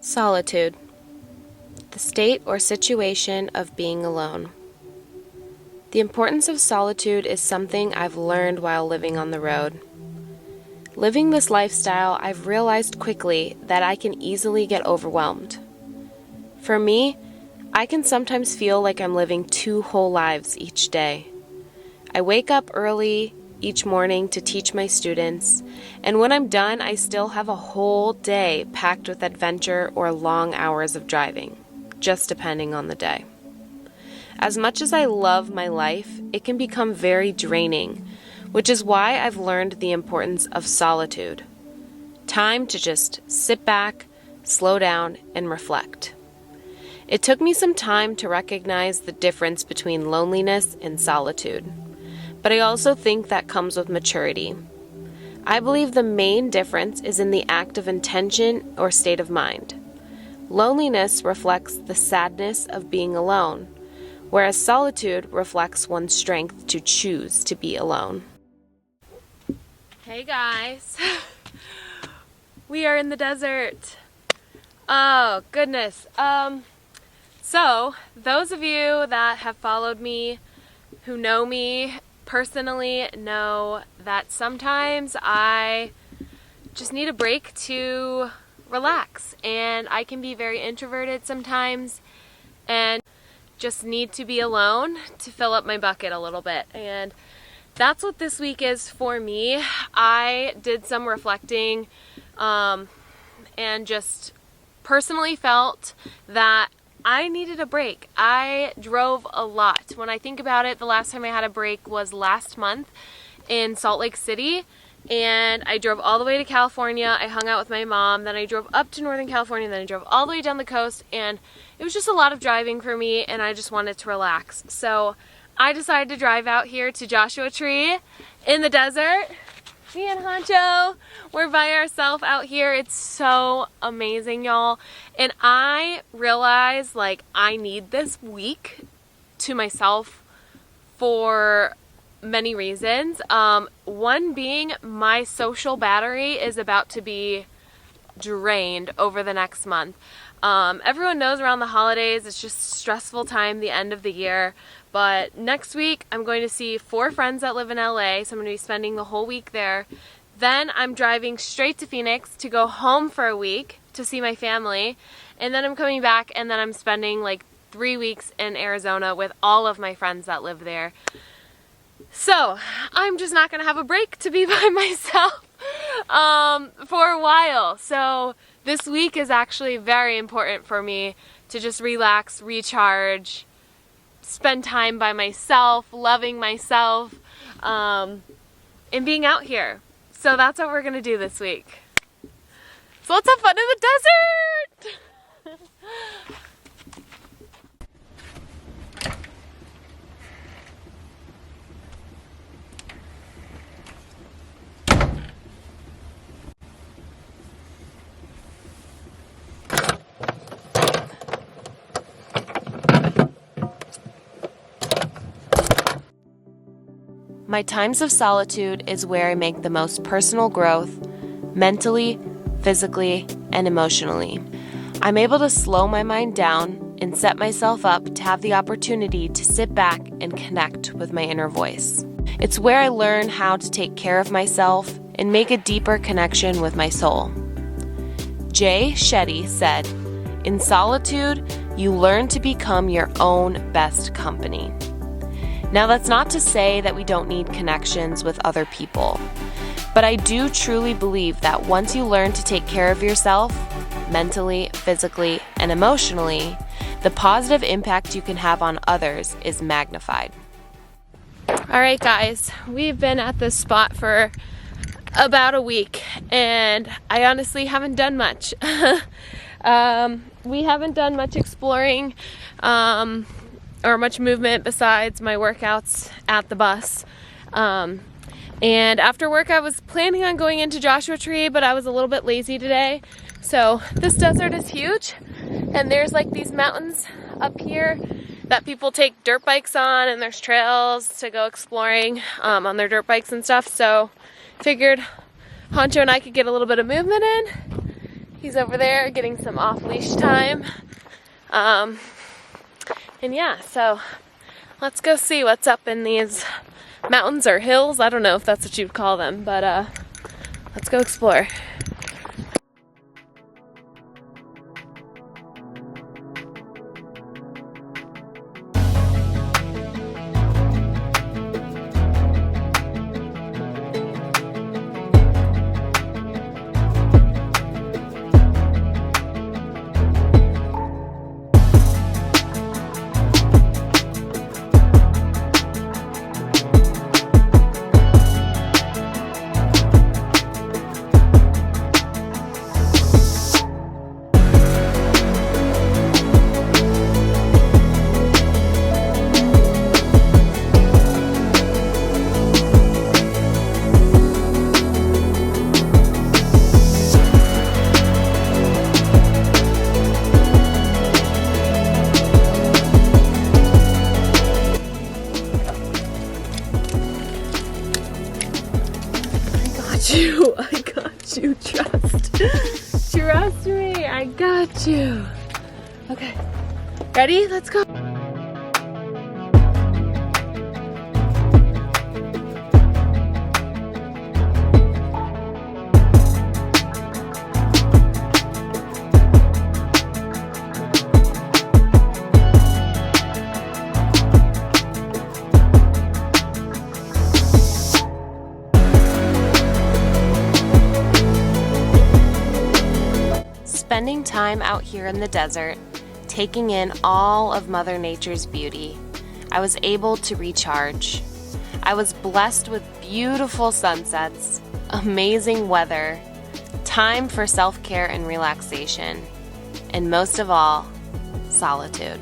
Solitude, the state or situation of being alone. The importance of solitude is something I've learned while living on the road. Living this lifestyle, I've realized quickly that I can easily get overwhelmed. For me, I can sometimes feel like I'm living two whole lives each day. I wake up early each morning to teach my students, and when I'm done, I still have a whole day packed with adventure or long hours of driving, just depending on the day. As much as I love my life, it can become very draining, which is why I've learned the importance of solitude. Time to just sit back, slow down, and reflect. It took me some time to recognize the difference between loneliness and solitude, but I also think that comes with maturity. I believe the main difference is in the act of intention or state of mind. Loneliness reflects the sadness of being alone, whereas solitude reflects one's strength to choose to be alone. Hey guys, we are in the desert. Oh goodness. So those of you that have followed me, who know me personally, know that sometimes I just need a break to relax, and I can be very introverted sometimes and just need to be alone to fill up my bucket a little bit. And that's what this week is for me. I did some reflecting and just personally felt that I needed a break. I drove a lot. When I think about it, the last time I had a break was last month in Salt Lake City, and I drove all the way to California. I hung out with my mom, then I drove up to Northern California, then I drove all the way down the coast, and it was just a lot of driving for me, and I just wanted to relax. So I decided to drive out here to Joshua Tree in the desert. Me and Honcho, we're by ourselves out here. It's so amazing, y'all. And I realized, like, I need this week to myself for many reasons. One being my social battery is about to be drained over the next month. Everyone knows around the holidays, it's just stressful time, the end of the year. But next week, I'm going to see 4 friends that live in LA, so I'm going to be spending the whole week there. Then I'm driving straight to Phoenix to go home for a week to see my family. And then I'm coming back, and then I'm spending like 3 weeks in Arizona with all of my friends that live there. So I'm just not going to have a break to be by myself for a while. So this week is actually very important for me to just relax, recharge, spend time by myself, loving myself, and being out here. So that's what we're gonna do this week. So let's have fun in the desert! My times of solitude is where I make the most personal growth, mentally, physically, and emotionally. I'm able to slow my mind down and set myself up to have the opportunity to sit back and connect with my inner voice. It's where I learn how to take care of myself and make a deeper connection with my soul. Jay Shetty said, "In solitude, you learn to become your own best company." Now, that's not to say that we don't need connections with other people, but I do truly believe that once you learn to take care of yourself, mentally, physically, and emotionally, the positive impact you can have on others is magnified. All right, guys, we've been at this spot for about a week, and I honestly haven't done much. We haven't done much exploring, or much movement besides my workouts at the bus. And after work, I was planning on going into Joshua Tree, but I was a little bit lazy today. So this desert is huge, and there's like these mountains up here that people take dirt bikes on, and there's trails to go exploring on their dirt bikes and stuff. So figured Honcho and I could get a little bit of movement in He's over there getting some off-leash time. And yeah, so let's go see what's up in these mountains or hills. I don't know if that's what you'd call them, but let's go explore. I got you, trust me, I got you. Okay, ready? Let's go. Spending time out here in the desert, taking in all of Mother Nature's beauty, I was able to recharge. I was blessed with beautiful sunsets, amazing weather, time for self-care and relaxation, and most of all, solitude.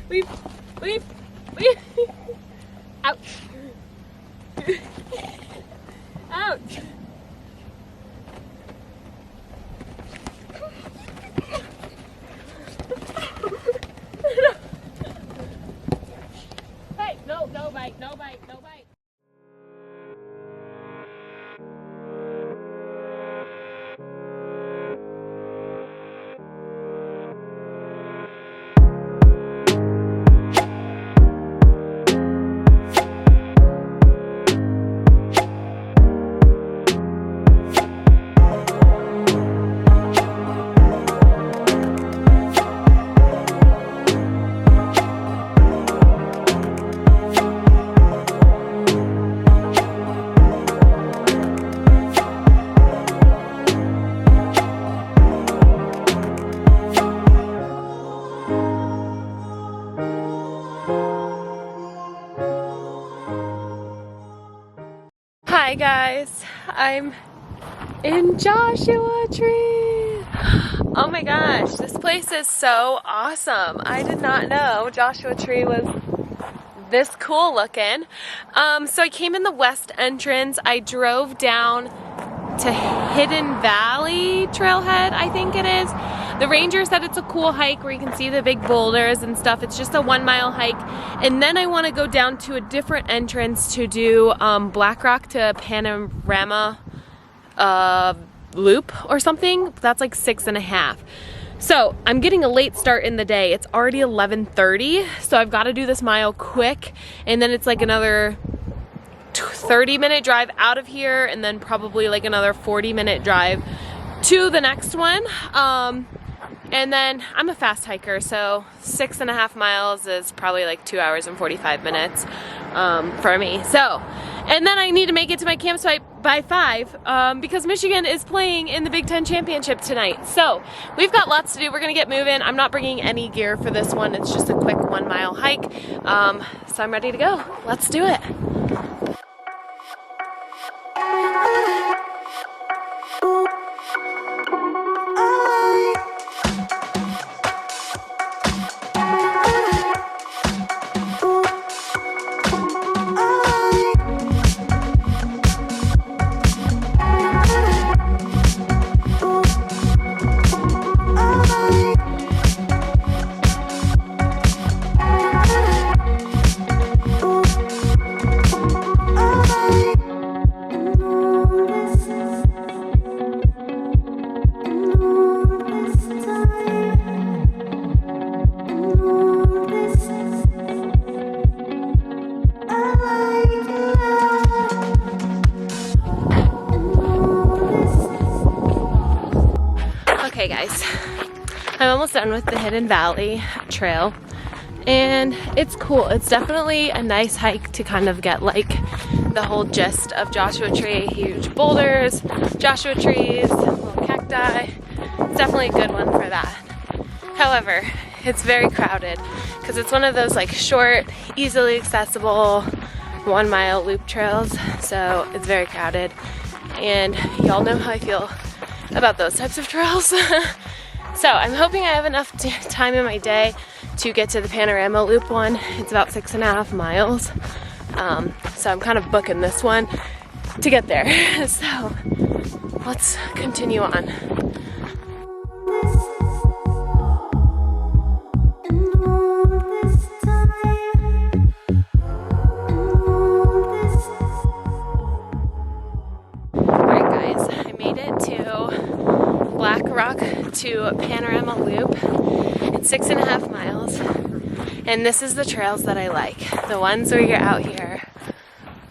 Weep. Ouch. Ouch. Hey, no bite. Hi guys, I'm in Joshua Tree. Oh my gosh, this place is so awesome. I did not know Joshua Tree was this cool looking. So I came in the west entrance. I drove down to Hidden Valley Trailhead, I think it is. The ranger said it's a cool hike where you can see the big boulders and stuff. It's just a 1 mile hike. And then I want to go down to a different entrance to do Black Rock to Panorama loop or something. That's like 6.5. So I'm getting a late start in the day. It's already 11:30, so I've got to do this mile quick, and then it's like another 30-minute drive out of here, and then probably like another 40-minute drive to the next one. And then I'm a fast hiker, so 6.5 miles is probably like 2 hours and 45 minutes for me. So, and then I need to make it to my campsite by 5 because Michigan is playing in the Big Ten Championship tonight. So we've got lots to do. We're gonna get moving. I'm not bringing any gear for this one. It's just a quick 1 mile hike. So I'm ready to go. Let's do it. Okay guys, I'm almost done with the Hidden Valley Trail, and it's cool. It's definitely a nice hike to kind of get like the whole gist of Joshua Tree. Huge boulders, Joshua trees, little cacti. It's definitely a good one for that. However, it's very crowded because it's one of those like short, easily accessible 1 mile loop trails, so it's very crowded, and y'all know how I feel about those types of trails. So I'm hoping I have enough time in my day to get to the Panorama Loop one. It's about 6.5 miles. So I'm kind of booking this one to get there. So let's continue on. To Panorama Loop. It's 6.5 miles, and this is the trails that I like. The ones where you're out here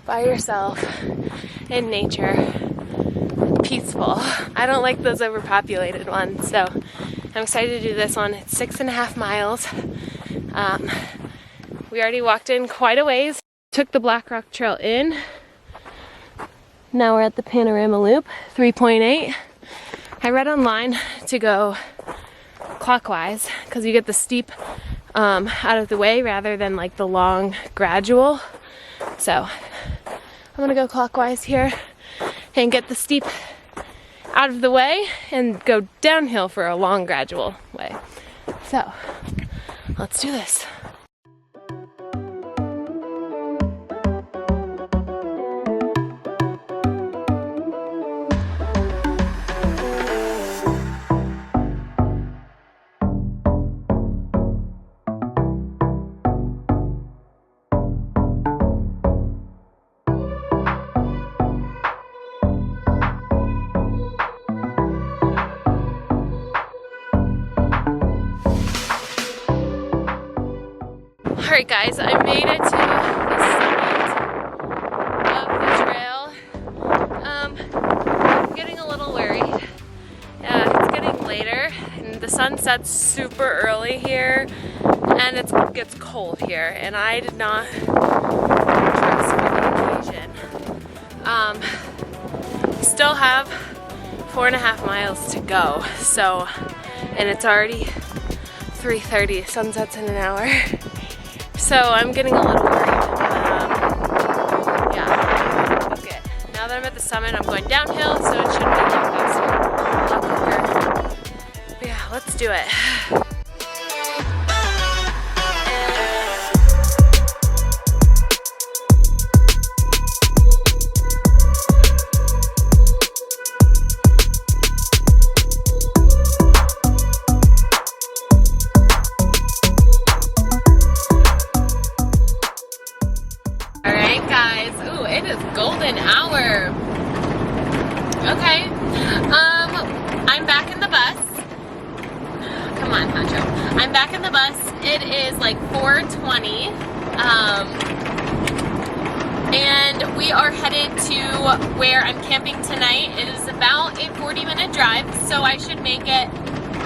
by yourself in nature, peaceful. I don't like those overpopulated ones, so I'm excited to do this one. It's 6.5 miles. We already walked in quite a ways. Took the Black Rock Trail in. Now we're at the Panorama Loop, 3.8. I read online to go clockwise because you get the steep out of the way rather than like the long gradual. So I'm gonna go clockwise here and get the steep out of the way and go downhill for a long gradual way. So let's do this. Alright guys, I made it to the summit of the trail. I'm getting a little worried. It's getting later and the sun sets super early here, and it gets cold here, and I did not dress for the occasion. Still have 4.5 miles to go, so, and it's already 3:30, sunsets in an hour. So I'm getting a little worried. Yeah, okay. Now that I'm at the summit, I'm going downhill, so it should be a lot faster, a lot quicker. But yeah, let's do it. Okay. I'm back in the bus. Come on, Honcho. I'm back in the bus. It is like 4:20. And we are headed to where I'm camping tonight. It is about a 40-minute drive, so I should make it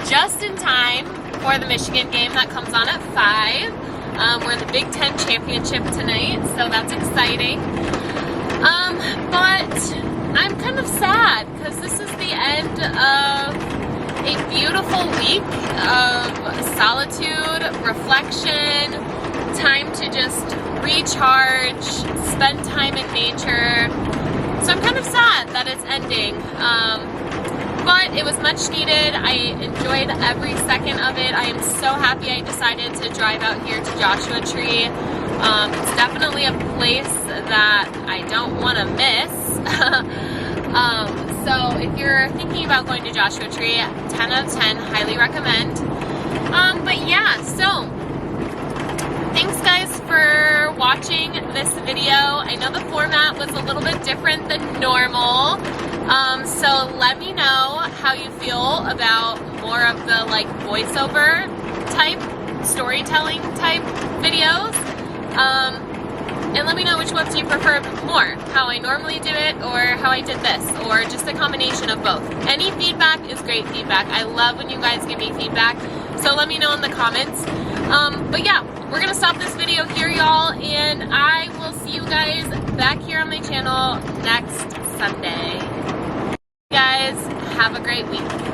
just in time for the Michigan game that comes on at 5. We're in the Big Ten Championship tonight, so that's exciting. But I'm kind of sad because this is the end of a beautiful week of solitude, reflection, time to just recharge, spend time in nature. So I'm kind of sad that it's ending. But it was much needed. I enjoyed every second of it. I am so happy I decided to drive out here to Joshua Tree. It's definitely a place that I don't want to miss. So if you're thinking about going to Joshua Tree, 10 out of 10, highly recommend. But yeah, so thanks guys for watching this video. I know the format was a little bit different than normal. So let me know how you feel about more of the like voiceover type, storytelling type videos. And let me know which ones you prefer more, how I normally do it or how I did this, or just a combination of both. Any feedback is great feedback. I love when you guys give me feedback, so let me know in the comments. But yeah, we're gonna stop this video here, y'all, and I will see you guys back here on my channel next Sunday. Guys, have a great week.